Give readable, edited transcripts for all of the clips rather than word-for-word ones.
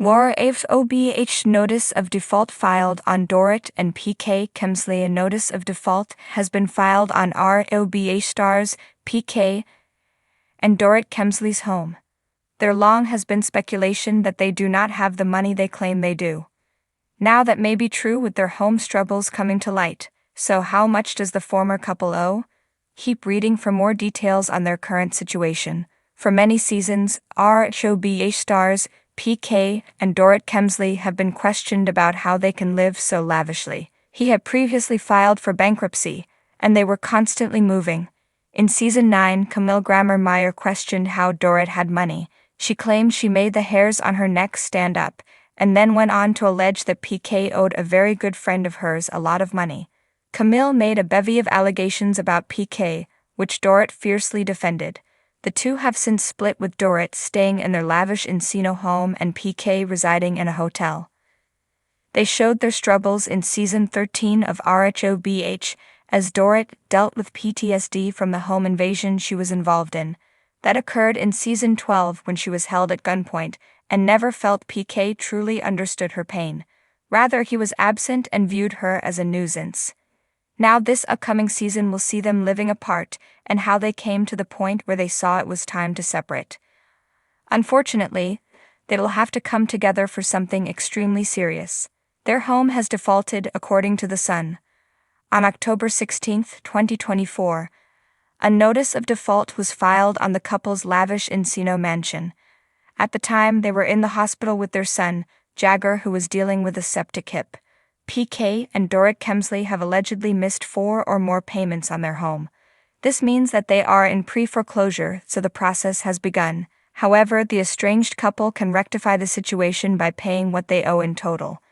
Rhobh notice of default filed on Dorit and PK Kemsley. A notice of default has been filed on Rhobh stars PK and Dorit Kemsley's home. There long has been speculation that they do not have the money they claim they do. Now that may be true with their home struggles coming to light. So how much does the former couple owe? Keep reading for more details on their current situation. For many seasons, Rhobh stars PK and Dorit Kemsley have been questioned about how they can live so lavishly. He had previously filed for bankruptcy, and they were constantly moving. In season 9, Camille Grammer-Meyer questioned how Dorit had money. She claimed she made the hairs on her neck stand up, and then went on to allege that PK owed a very good friend of hers a lot of money. Camille made a bevy of allegations about PK, which Dorit fiercely defended. The two have since split, with Dorit staying in their lavish Encino home and PK residing in a hotel. They showed their struggles in season 13 of Rhobh, as Dorit dealt with PTSD from the home invasion she was involved in. That occurred in season 12 when she was held at gunpoint, and never felt PK truly understood her pain. Rather, he was absent and viewed her as a nuisance. Now this upcoming season will see them living apart, and how they came to the point where they saw it was time to separate. Unfortunately, they will have to come together for something extremely serious. Their home has defaulted, according to The Sun. On October 16, 2024, a notice of default was filed on the couple's lavish Encino mansion. At the time, they were in the hospital with their son, Jagger, who was dealing with a septic hip. PK and Dorit Kemsley have allegedly missed 4 or more payments on their home. This means that they are in pre-foreclosure, so the process has begun. However, the estranged couple can rectify the situation by paying what they owe in total.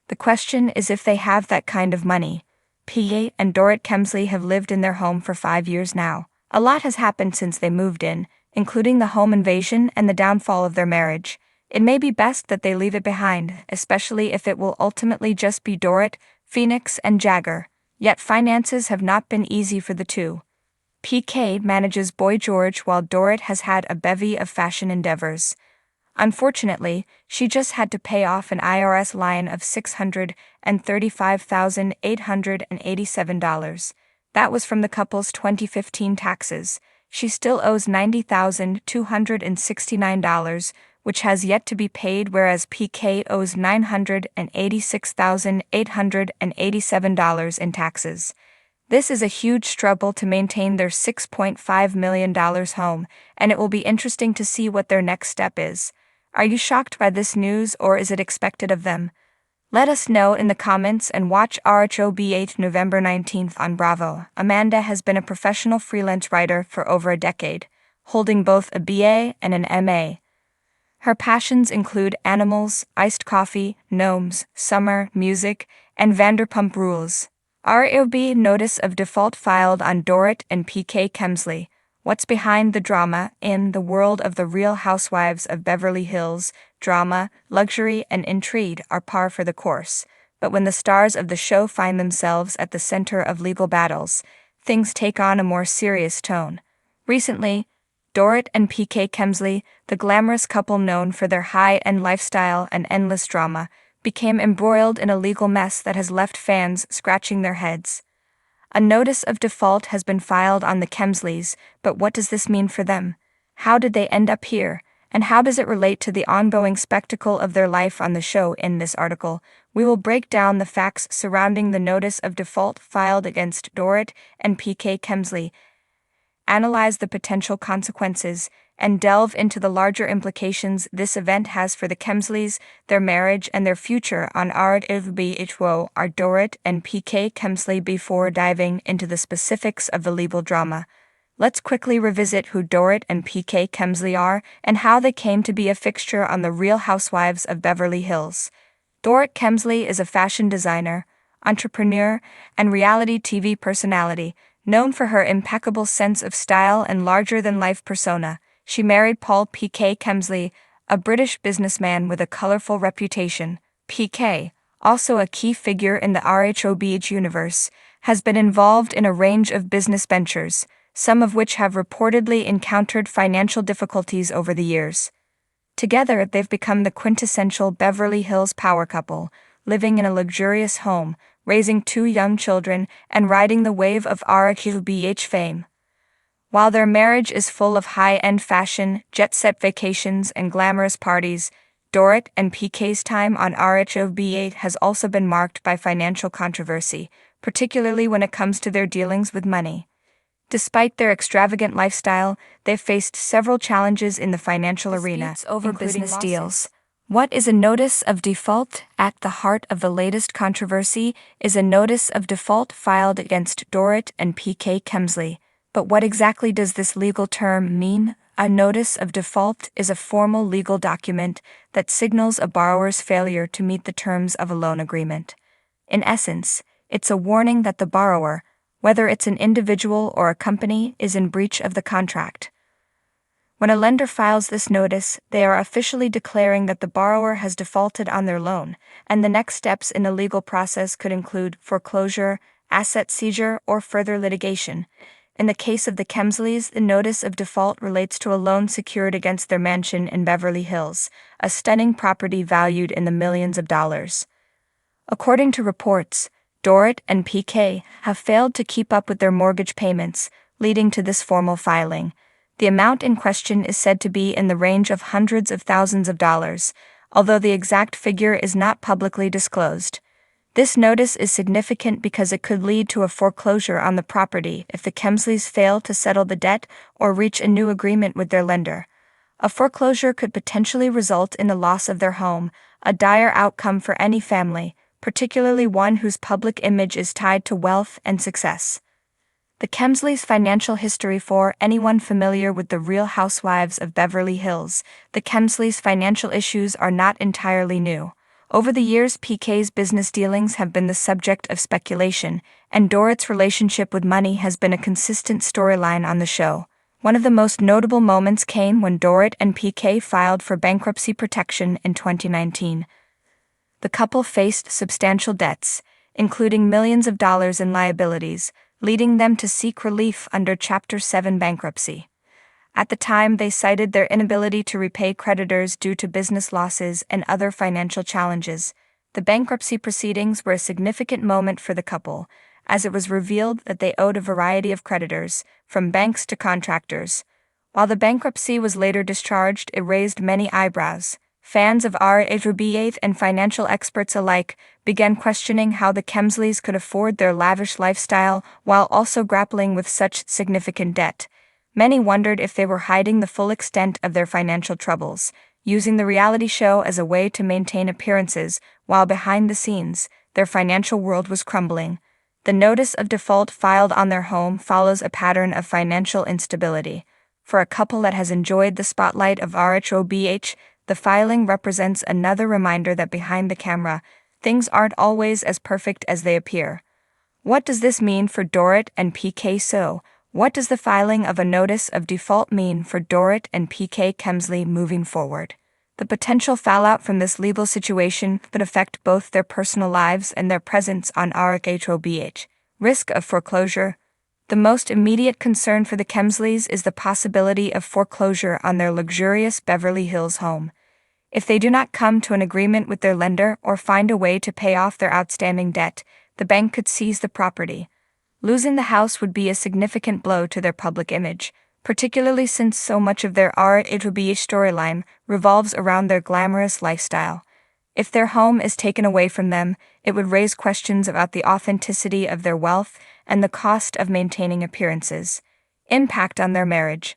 The question is if they have that kind of money. PK and Dorit Kemsley have lived in their home for 5 years now. A lot has happened since they moved in, including the home invasion and the downfall of their marriage. It may be best that they leave it behind, especially if it will ultimately just be Dorit, Phoenix, and Jagger. Yet finances have not been easy for the two. PK manages Boy George, while Dorit has had a bevy of fashion endeavors. Unfortunately, she just had to pay off an IRS line of $635,887. That was from the couple's 2015 taxes. She still owes $90,269, which has yet to be paid, whereas PK owes $986,887 in taxes. This is a huge struggle to maintain their $6.5 million home, and it will be interesting to see what their next step is. Are you shocked by this news, or is it expected of them? Let us know in the comments, and watch Rhobh November 19th on Bravo. Amanda has been a professional freelance writer for over a decade, holding both a BA and an MA. Her passions include animals, iced coffee, gnomes, summer, music, and Vanderpump Rules. Rhobh notice of default filed on Dorit and PK Kemsley. What's behind the drama? In the world of the Real Housewives of Beverly Hills, drama, luxury, and intrigue are par for the course. But when the stars of the show find themselves at the center of legal battles, things take on a more serious tone. Recently, Dorit and PK Kemsley, the glamorous couple known for their high-end lifestyle and endless drama, became embroiled in a legal mess that has left fans scratching their heads. A notice of default has been filed on the Kemsleys, but what does this mean for them? How did they end up here? And how does it relate to the ongoing spectacle of their life on the show? In this article, we will break down the facts surrounding the notice of default filed against Dorit and PK Kemsley, analyze the potential consequences, and delve into the larger implications this event has for the Kemsleys, their marriage, and their future on Rhobh. Are Dorit and PK Kemsley? Before diving into the specifics of the legal drama, let's quickly revisit who Dorit and PK Kemsley are and how they came to be a fixture on the Real Housewives of Beverly Hills. Dorit Kemsley is a fashion designer, entrepreneur, and reality TV personality, known for her impeccable sense of style and larger-than-life persona. She married Paul PK Kemsley, a British businessman with a colorful reputation. PK, also a key figure in the Rhobh universe, has been involved in a range of business ventures, some of which have reportedly encountered financial difficulties over the years. Together, they've become the quintessential Beverly Hills power couple, living in a luxurious home, raising 2 young children, and riding the wave of Rhobh fame. While their marriage is full of high-end fashion, jet-set vacations, and glamorous parties, Dorit and PK's time on Rhobh has also been marked by financial controversy, particularly when it comes to their dealings with money. Despite their extravagant lifestyle, they've faced several challenges in the financial arena, including business deals. What is a notice of default? At the heart of the latest controversy is a notice of default filed against Dorit and PK Kemsley. But what exactly does this legal term mean? A notice of default is a formal legal document that signals a borrower's failure to meet the terms of a loan agreement. In essence, it's a warning that the borrower, whether it's an individual or a company, is in breach of the contract. When a lender files this notice, they are officially declaring that the borrower has defaulted on their loan, and the next steps in the legal process could include foreclosure, asset seizure, or further litigation. In the case of the Kemsleys, the notice of default relates to a loan secured against their mansion in Beverly Hills, a stunning property valued in the millions of dollars. According to reports, Dorit and PK have failed to keep up with their mortgage payments, leading to this formal filing. The amount in question is said to be in the range of hundreds of thousands of dollars, although the exact figure is not publicly disclosed. This notice is significant because it could lead to a foreclosure on the property if the Kemsleys fail to settle the debt or reach a new agreement with their lender. A foreclosure could potentially result in the loss of their home, a dire outcome for any family, particularly one whose public image is tied to wealth and success. The Kemsleys' financial history. For anyone familiar with the Real Housewives of Beverly Hills, the Kemsleys' financial issues are not entirely new. Over the years, PK's business dealings have been the subject of speculation, and Dorit's relationship with money has been a consistent storyline on the show. One of the most notable moments came when Dorit and PK filed for bankruptcy protection in 2019. The couple faced substantial debts, including millions of dollars in liabilities, leading them to seek relief under Chapter 7 bankruptcy. At the time, they cited their inability to repay creditors due to business losses and other financial challenges. The bankruptcy proceedings were a significant moment for the couple, as it was revealed that they owed a variety of creditors, from banks to contractors. While the bankruptcy was later discharged, it raised many eyebrows. Fans of Rhobh and financial experts alike began questioning how the Kemsleys could afford their lavish lifestyle while also grappling with such significant debt. Many wondered if they were hiding the full extent of their financial troubles, using the reality show as a way to maintain appearances, while behind the scenes, their financial world was crumbling. The notice of default filed on their home follows a pattern of financial instability. For a couple that has enjoyed the spotlight of Rhobh, the filing represents another reminder that behind the camera, things aren't always as perfect as they appear. What does this mean for Dorit and PK? What does the filing of a notice of default mean for Dorit and PK Kemsley moving forward? The potential fallout from this legal situation could affect both their personal lives and their presence on Rhobh. Risk of foreclosure. The most immediate concern for the Kemsleys is the possibility of foreclosure on their luxurious Beverly Hills home. If they do not come to an agreement with their lender or find a way to pay off their outstanding debt, the bank could seize the property. Losing the house would be a significant blow to their public image, particularly since so much of their Rhobh storyline revolves around their glamorous lifestyle. If their home is taken away from them, it would raise questions about the authenticity of their wealth and the cost of maintaining appearances. Impact on their marriage.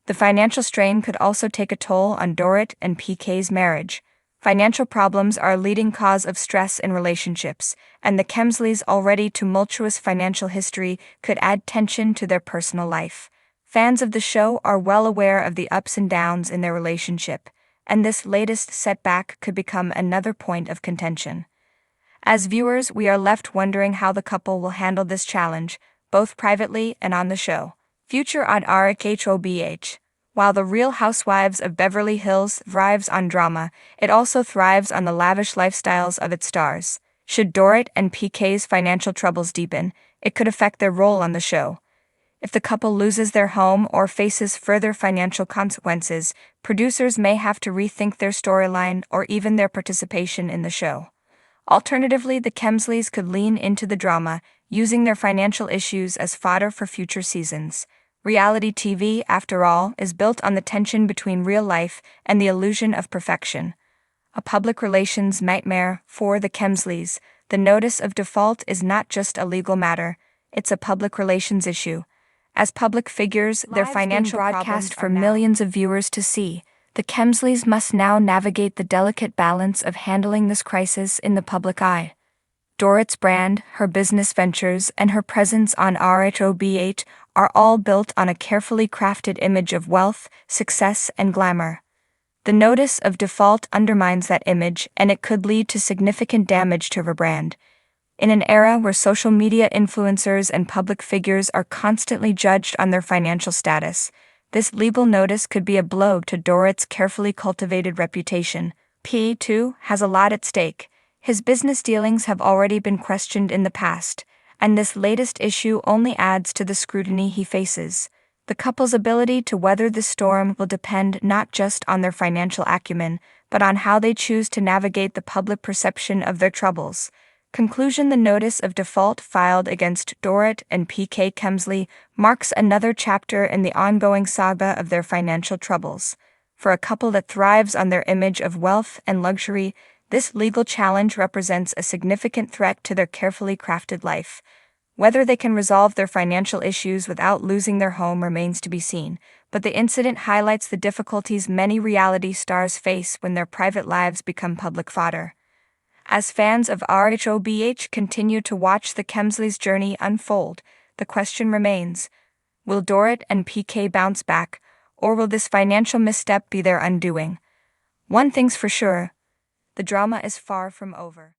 The financial strain could also take a toll on Dorit and PK's marriage. Financial problems are a leading cause of stress in relationships, and the Kemsleys' already tumultuous financial history could add tension to their personal life. Fans of the show are well aware of the ups and downs in their relationship, and this latest setback could become another point of contention. As viewers, we are left wondering how the couple will handle this challenge, both privately and on the show. Future on Rhobh. While the Real Housewives of Beverly Hills thrives on drama, it also thrives on the lavish lifestyles of its stars. Should Dorit and PK's financial troubles deepen, it could affect their role on the show. If the couple loses their home or faces further financial consequences, producers may have to rethink their storyline or even their participation in the show. Alternatively, the Kemsleys could lean into the drama, using their financial issues as fodder for future seasons. Reality TV, after all, is built on the tension between real life and the illusion of perfection. A public relations nightmare for the Kemsleys, the notice of default is not just a legal matter, it's a public relations issue. As public figures, their financial broadcast for millions of viewers to see. The Kemsleys must now navigate the delicate balance of handling this crisis in the public eye. Dorit's brand, her business ventures, and her presence on Rhobh are all built on a carefully crafted image of wealth, success, and glamour. The notice of default undermines that image, and it could lead to significant damage to her brand. In an era where social media influencers and public figures are constantly judged on their financial status, this legal notice could be a blow to Dorit's carefully cultivated reputation. P2 has a lot at stake. His business dealings have already been questioned in the past, and this latest issue only adds to the scrutiny he faces. The couple's ability to weather the storm will depend not just on their financial acumen, but on how they choose to navigate the public perception of their troubles. Conclusion: the notice of default filed against Dorit and PK Kemsley marks another chapter in the ongoing saga of their financial troubles. For a couple that thrives on their image of wealth and luxury, this legal challenge represents a significant threat to their carefully crafted life. Whether they can resolve their financial issues without losing their home remains to be seen, but the incident highlights the difficulties many reality stars face when their private lives become public fodder. As fans of Rhobh continue to watch the Kemsleys' journey unfold, the question remains: will Dorit and PK bounce back, or will this financial misstep be their undoing? One thing's for sure: the drama is far from over.